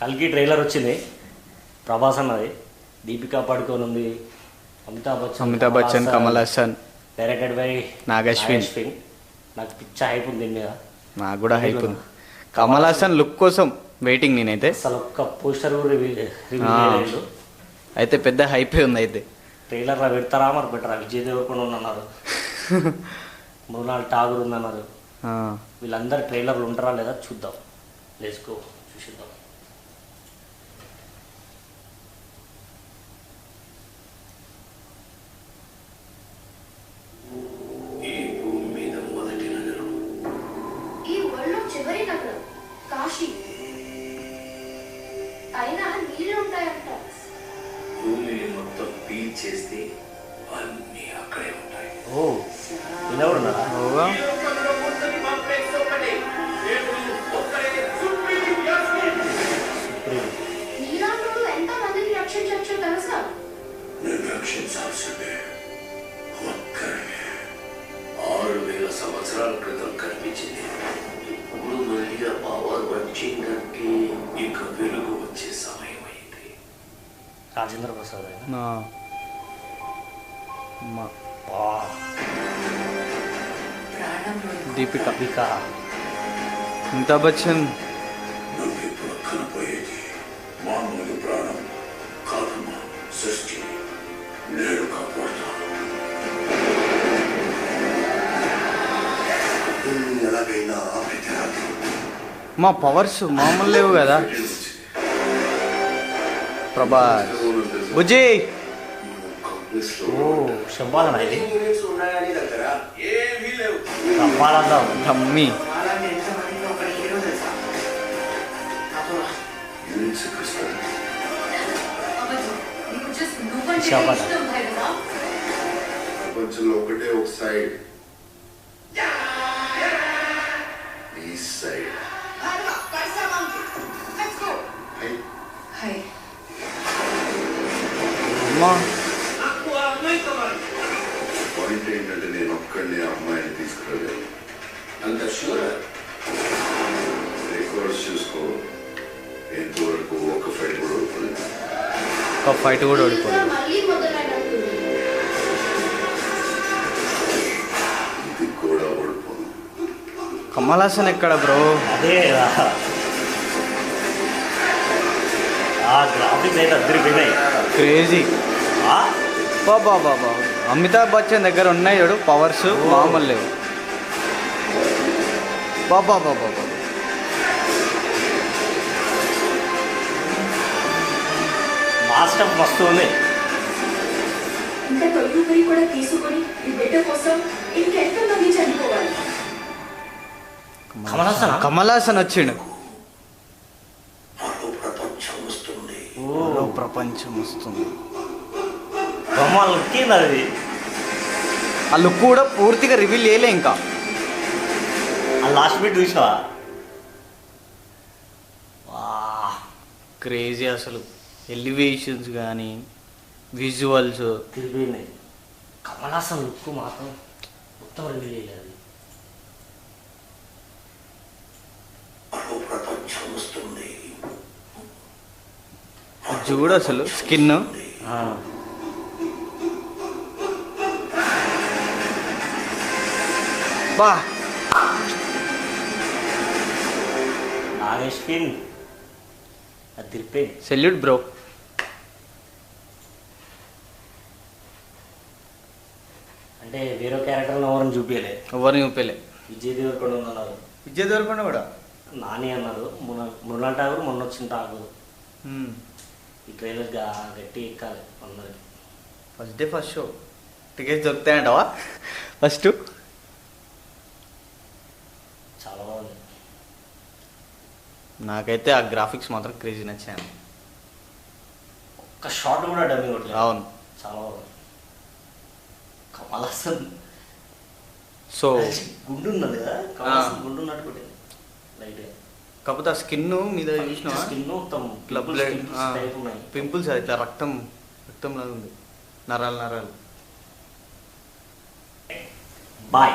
కల్కి ట్రైలర్ వచ్చింది. ప్రభాస్ అన్నది, దీపికా పడుకోన్ ఉంది, అమితాబ్ బచ్చన్, కమల్ హాసన్, డైరెక్టెడ్ బై నాగశ్విన్. నాకు పిచ్చ హైప్ ఉంది దీని మీద. నాకు కూడా హైప్ ఉంది. కమల్ హాసన్ లుక్ కోసం వెయిటింగ్ నేనైతే. అసలు ఒక్క పోస్టర్ కూడా రివీల్ చేయలేదు. అయితే పెద్ద హైపే ఉంది. అయితే ట్రైలర్లో పెడతారా మరి పెట్టరా? విజయ్ దేవరకొండ ఉన్నారు, మృణాల్ ఠాగూర్ ఉందన్నారు. వీళ్ళందరూ ట్రైలర్లు ఉంటారా లేదా చూద్దాం. లేసుకో చూసిద్దాం. చేస్తే అన్నీ అక్కడే ఉంటాయి. ఓ ఇలా ఉన్నారా? నేను రక్షించాల్సిందే ఒక్కరినే. 6000 సంవత్సరాల క్రితం కనిపించింది. ఇప్పుడు మళ్ళీ ఆ పవర్ వచ్చిందంటే ఇక వెలుగు వచ్చే సమయం అయింది. రాజేంద్ర ప్రసాద్ దీపిక, అమితాబ్ బచ్చన్. నువ్వు ఇప్పుడు కనపోయేది మామూలు ప్రాణం కాదమ్మా, సృష్టి. నేను కాపాడుతా. ఎలాగైనా మా పవర్స్ మామూలు లేవు కదా. ప్రభాస్, బుజ్జి. ఓ శంబాలనా ఇది? తమ్మి ప్రపంచంలో ఒకటే ఒక సైడ్, ఈ సైడ్. పాయింట్ ఏంటంటే నేను ఒక్కడిని అమ్మాయిని తీసుకురాలేదు. అంత షూర్. రికార్డ్స్ చూసుకో, ఎంతవరకు ఒక ఫైట్ కూడా ఓడిపోలేదు. ఇది కూడా ఓడిపోదు. కమల్ హాసన్ ఎక్కడ బ్రో? అదే గ్రాఫిక్స్ అయితే అద్దరిపోయినాయి. క్రేజీ. బాబా అమితాబ్ బచ్చన్ దగ్గర ఉన్నాయి చూడు పవర్స్, మామూలు లేవు. బాబా మాస్టర్ మస్తు ఉంది. కమల్ హాసన్ వచ్చిండు. ప్రపంచం వస్తుంది. అది ఆ లుక్ కూడా పూర్తిగా రివీల్ చేయలే ఇంకా. ఆ లాస్ట్ బిట్ చూసావా? క్రేజీ అసలు. ఎలివేషన్స్ కానీ విజువల్స్ తిరిగిపోయినాయి. కమల్ హాసన్ లుక్ మాత్రం మొత్తం రివీల్ చేయలేదు. చూడు అసలు స్కిన్. బా నాగశ్విన్ అదిరిపోయింది. Salute bro. అంటే వేరే క్యారెక్టర్లో ఎవరిని చూపించలే. విజయ్ దేవరకొండ ఉన్నారు. కూడా నాని అన్నారు. మృణాల్ ఠాగూర్ మొన్న వచ్చిన ఠాగూర్. ఈ ట్రైలర్ గట్టి ఎక్కాలి అందరికి. First day first show tickets దొరుకుతాయంటవా? ఫస్ట్ చాలా బాగుంది. నాకైతే ఆ గ్రాఫిక్స్ మాత్రం క్రేజీ నచ్చాను. ఒక్క షాట్ కూడా డబ్బింగ్ కొట్టలేదు. అవును, చాలా బాగుంది. కమల్ హాసన్ సో గుండు ఉన్నది కదా, కమల్ హాసన్ గుండు ఉన్నట్టు కొట్టింది లైట్గా. కాకపోతే ఆ స్కిన్ మీద చూసిన స్కిన్ మొత్తం పింపుల్స్ ఇట్లా రక్తం లాగా ఉంది. నరాలు బాయ్.